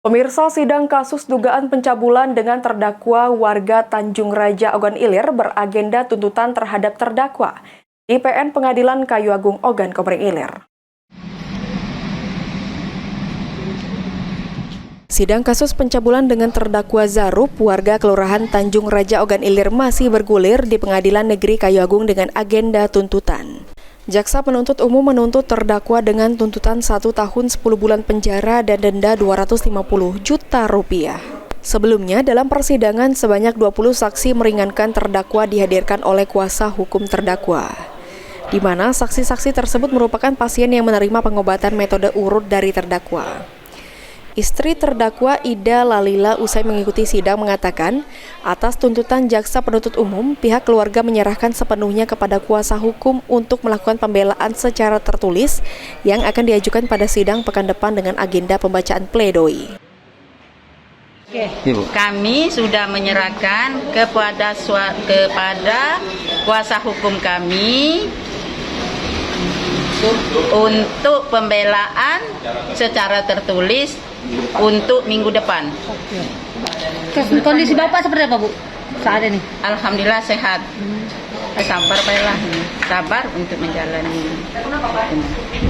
Pemirsa, sidang kasus dugaan pencabulan dengan terdakwa warga Tanjung Raja Ogan Ilir beragenda tuntutan terhadap terdakwa di PN Pengadilan Kayu Agung Ogan Komering Ilir. Sidang kasus pencabulan dengan terdakwa Zarup, warga Kelurahan Tanjung Raja Ogan Ilir masih bergulir di Pengadilan Negeri Kayu Agung dengan agenda tuntutan. Jaksa penuntut umum menuntut terdakwa dengan tuntutan 1 tahun 10 bulan penjara dan denda 250 juta rupiah. Sebelumnya, dalam persidangan sebanyak 20 saksi meringankan terdakwa dihadirkan oleh kuasa hukum terdakwa, di mana saksi-saksi tersebut merupakan pasien yang menerima pengobatan metode urut dari terdakwa. Istri terdakwa Ida Lalila usai mengikuti sidang mengatakan, atas tuntutan jaksa penuntut umum, pihak keluarga menyerahkan sepenuhnya kepada kuasa hukum untuk melakukan pembelaan secara tertulis yang akan diajukan pada sidang pekan depan dengan agenda pembacaan pledoi. Kami sudah menyerahkan kepada kuasa hukum kami untuk pembelaan secara tertulis untuk minggu depan. Kondisi Bapak seperti apa, Bu? Saat ini? Alhamdulillah sehat. Sabar baiklah, sabar untuk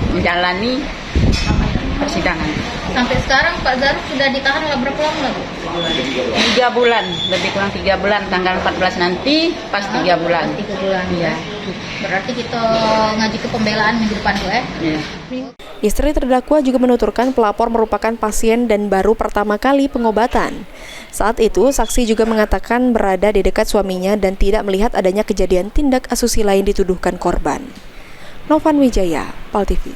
menjalani persidangan. Sampai sekarang Pak Zarup sudah ditahan berapa lama, Bu? 3 bulan, lebih kurang 3 bulan. Tanggal 14 nanti pas 3 bulan. 3 bulan. Ya. Berarti kita ngaji ke pembelaan minggu depan, Bu, ya? Istri terdakwa juga menuturkan pelapor merupakan pasien dan baru pertama kali pengobatan. Saat itu, saksi juga mengatakan berada di dekat suaminya dan tidak melihat adanya kejadian tindak asusila yang dituduhkan korban. Novan Wijaya, PAL TV.